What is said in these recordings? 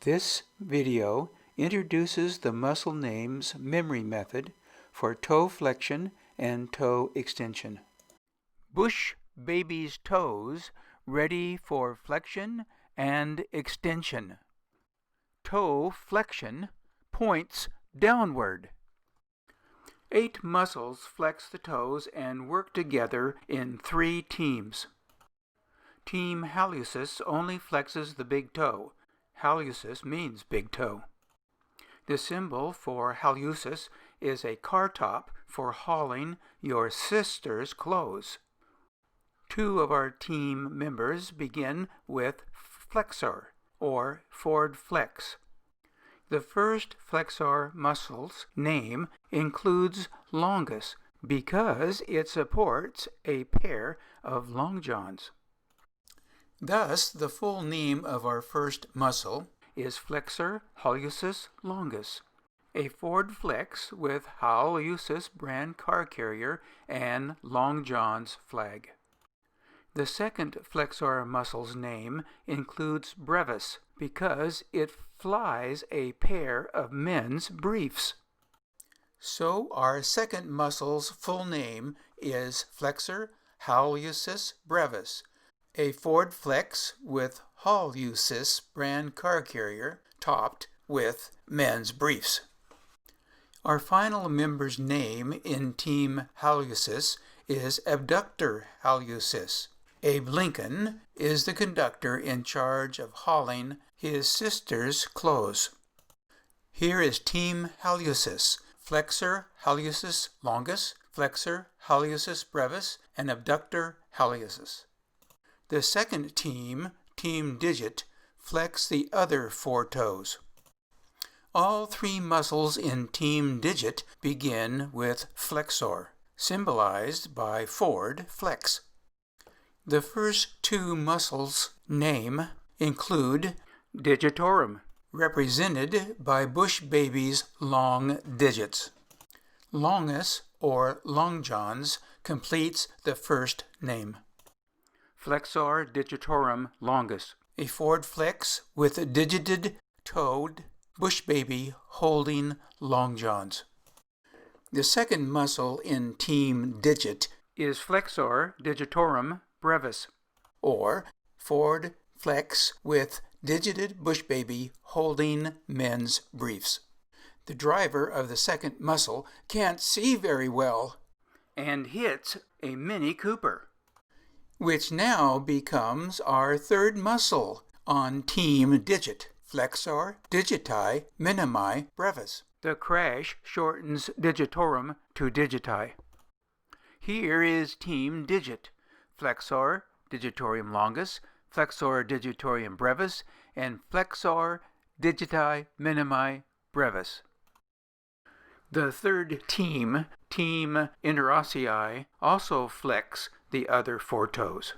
This video introduces the muscle names memory method for toe flexion and toe extension. Bush baby's toes ready for flexion and extension. Toe flexion points downward. 8 muscles flex the toes and work together in 3 teams. Team Hallucis only flexes the big toe. Hallucis means big toe. The symbol for Hallucis is a car top for hauling your sister's clothes. 2 of our team members begin with Flexor, or forward flex. The first Flexor muscle's name includes longus because it supports a pair of long johns. Thus, the full name of our first muscle is Flexor Hallucis Longus, a forward flex with Hallucis brand car carrier and long johns flag. The second Flexor muscle's name includes Brevis because it flies a pair of men's briefs. So our second muscle's full name is Flexor Hallucis Brevis, a forward flex with Hallucis brand car carrier topped with men's briefs. Our final member's name in Team Hallucis is Abductor Hallucis. Abe Lincoln is the conductor in charge of hauling his sister's clothes. Here is Team Hallucis: Flexor Hallucis Longus, Flexor Hallucis Brevis, and Abductor Hallucis. The second team, Team Digit, flex the other 4 toes. All 3 muscles in Team Digit begin with Flexor, symbolized by forward flex. The first 2 muscles' name include Digitorum, represented by Bush baby's long digits. Longus, or long johns, completes the first name. Flexor Digitorum Longus, a forward flex with a digited toed bush baby holding long johns. The second muscle in Team Digit is Flexor Digitorum Brevis, or forward flex with digited bush baby holding men's briefs. The driver of the second muscle can't see very well and hits a Mini Cooper, which now becomes our third muscle on Team Digit, Flexor Digiti Minimi Brevis. The crash shortens digitorum to digiti. Here is Team Digit, Flexor Digitorum Longus, Flexor Digitorum Brevis, and Flexor Digiti Minimi Brevis. The third team, Team INTEROSSEI, also flex the other 4 toes.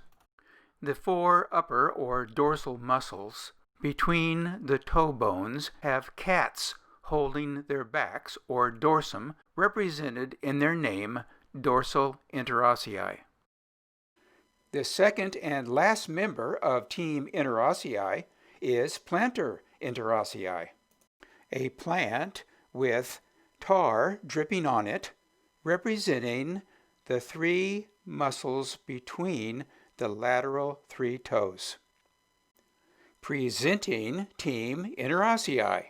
The 4 upper or dorsal muscles between the toe bones have cats holding their backs, or dorsum, represented in their name DORSAL INTEROSSEI. The second and last member of Team INTEROSSEI is Plantar INTEROSSEI, a plant with tar dripping on it, representing the 3 muscles between the lateral 3 toes. Presenting Team INTEROSSEI.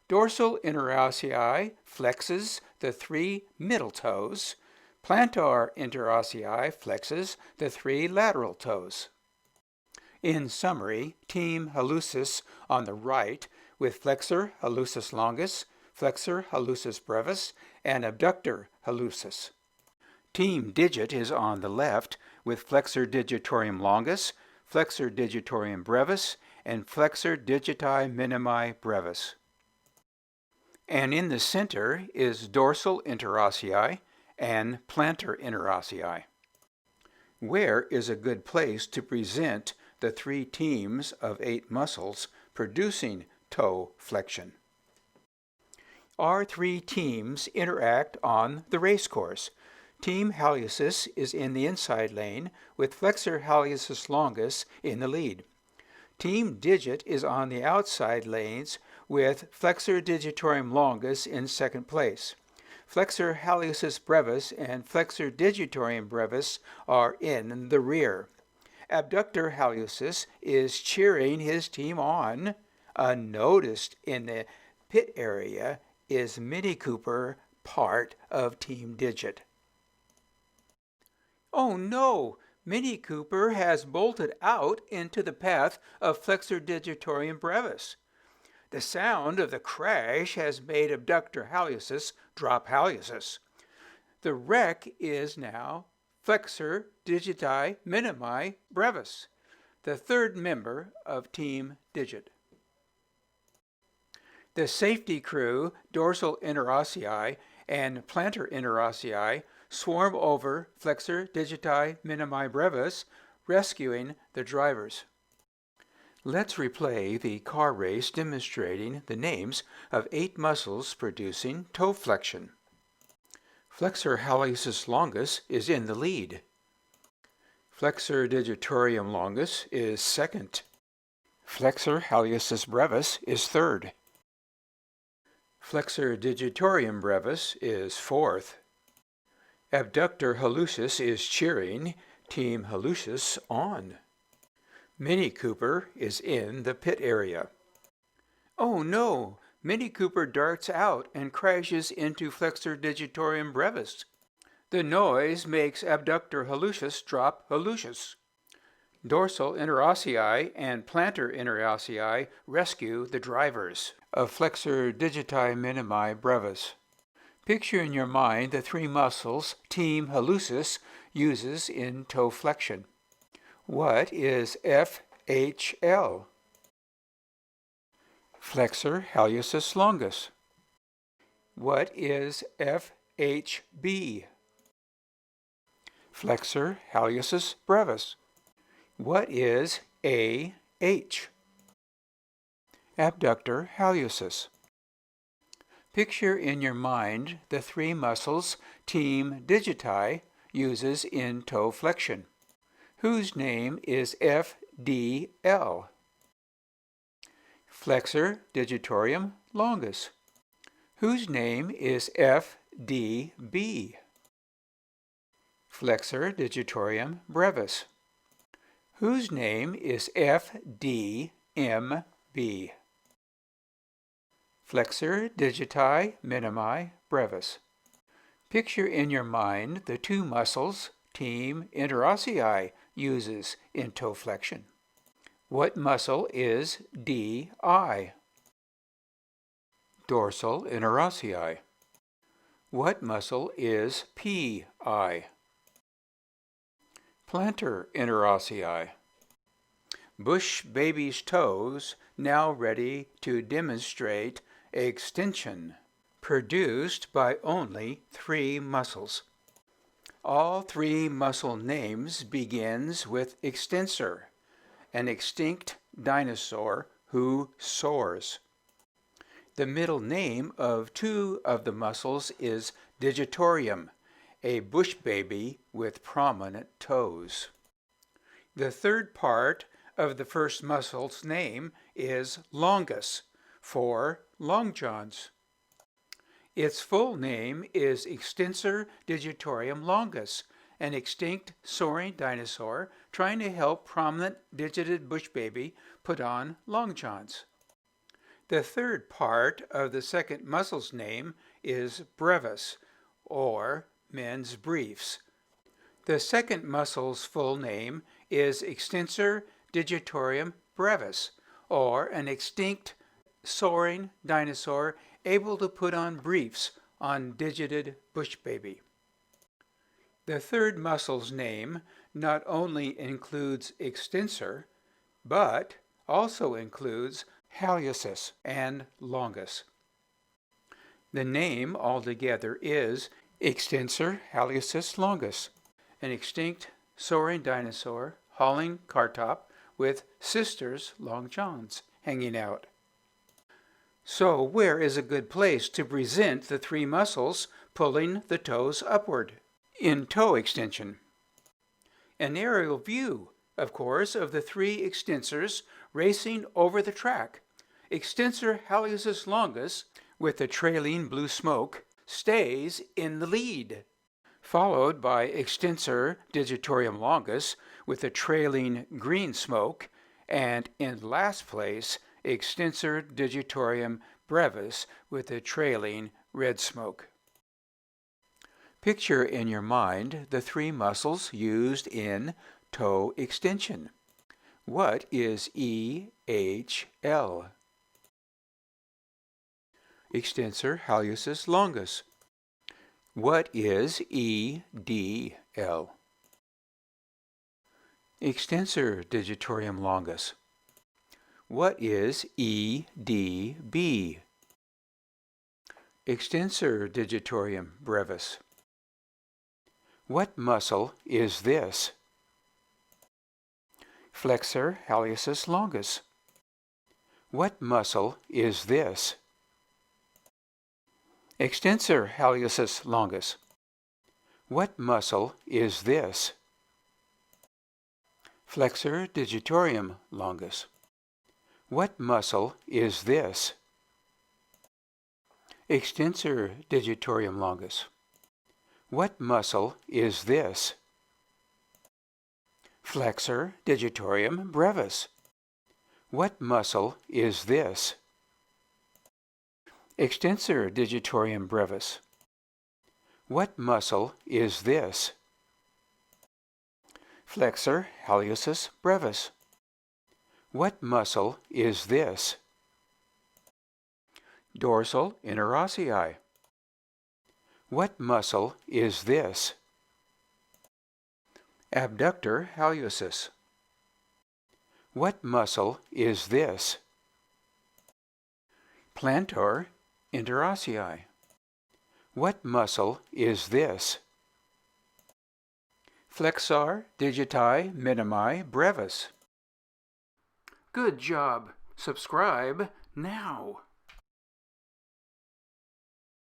Dorsal INTEROSSEI flexes the 3 middle toes. Plantar INTEROSSEI flexes the 3 lateral toes. In summary, Team Hallucis on the right with Flexor Hallucis Longus, Flexor Hallucis Brevis, and Abductor Hallucis. Team Digit is on the left with Flexor Digitorum Longus, Flexor Digitorum Brevis, and Flexor Digiti Minimi Brevis. And in the center is Dorsal INTEROSSEI and Plantar INTEROSSEI. Where is a good place to present the 3 teams of 8 muscles producing toe flexion? Our 3 teams interact on the race course. Team Hallucis is in the inside lane with Flexor Hallucis Longus in the lead. Team digit is on the outside lanes with Flexor Digitorum Longus in second place. Flexor Hallucis Brevis and Flexor Digitorum Brevis are in the rear. Abductor Hallucis is cheering his team on. Unnoticed in the pit area is Mini Cooper, part of Team Digit. Oh no! Mini Cooper has bolted out into the path of Flexor Digitorum Brevis. The sound of the crash has made Abductor Hallucis drop Hallucis. The wreck is now Flexor Digiti Minimi Brevis, the third member of Team Digit. The safety crew, DORSAL INTEROSSEI and Plantar INTEROSSEI, swarm over Flexor Digiti Minimi Brevis, rescuing the drivers. Let's replay the car race demonstrating the names of 8 muscles producing toe flexion. Flexor Hallucis Longus is in the lead. Flexor Digitorum Longus is second. Flexor Hallucis Brevis is third. Flexor Digitorum Brevis is fourth. Abductor Hallucis is cheering Team Hallucis on. Mini Cooper is in the pit area. Oh no! Mini Cooper darts out and crashes into Flexor Digitorum Brevis. The noise makes Abductor Hallucis drop Hallucis. DORSAL INTEROSSEI and Plantar INTEROSSEI rescue the drivers of Flexor Digiti Minimi Brevis. Picture in your mind the 3 muscles Team Hallucis uses in toe flexion. What is FHL? Flexor Hallucis Longus. What is FHB? Flexor Hallucis Brevis. What is AH? Abductor Hallucis. Picture in your mind the 3 muscles Team Digiti uses in toe flexion, whose name is FDL. Flexor Digitorum Longus, whose name is FDB. Flexor Digitorum Brevis, whose name is FDMB. Flexor Digiti Minimi Brevis. Picture in your mind the 2 muscles Team INTEROSSEI uses in toe flexion. What muscle is DI? Dorsal INTEROSSEI. What muscle is PI? Plantar INTEROSSEI. Bush baby's toes now ready to demonstrate extension, produced by only 3 muscles. All 3 muscle names begins with extensor, an extinct dinosaur who soars. The middle name of 2 of the muscles is digitorum, a bush baby with prominent toes. The third part of the first muscle's name is longus, for long johns. Its full name is Extensor Digitorum Longus, an extinct soaring dinosaur trying to help prominent digited bush baby put on long johns. The third part of the second muscle's name is brevis, or men's briefs. The second muscle's full name is Extensor Digitorum Brevis, or an extinct soaring dinosaur able to put on briefs on digited bush baby. The third muscle's name not only includes extensor, but also includes hallucis and longus. The name altogether is Extensor Hallucis Longus, an extinct soaring dinosaur hauling car top with sisters' long johns hanging out. So where is a good place to present the 3 muscles pulling the toes upward in toe extension? An aerial view of course, of the three extensors racing over the track. Extensor Hallucis Longus, with the trailing blue smoke, stays in the lead, followed by Extensor Digitorum Longus, with the trailing green smoke, and in last place, Extensor Digitorum Brevis, with the trailing red smoke. Picture in your mind the three muscles used in toe extension. What is EHL? Extensor Hallucis Longus. What is EDL? Extensor Digitorum Longus. What is EDB? Extensor Digitorum Brevis. What muscle is this? Flexor Hallucis Longus. What muscle is this? Extensor Hallucis Longus. What muscle is this? Flexor Digitorum Longus. What muscle is this? Extensor Digitorum Longus. What muscle is this? Flexor Digitorum Brevis. What muscle is this? Extensor Digitorum Brevis. What muscle is this? Flexor Hallucis Brevis. What muscle is this? Dorsal Interossei. What muscle is this? Abductor Hallucis. What muscle is this? Plantar Interossei. What muscle is this? Flexor Digiti Minimi Brevis. Good job. Subscribe now.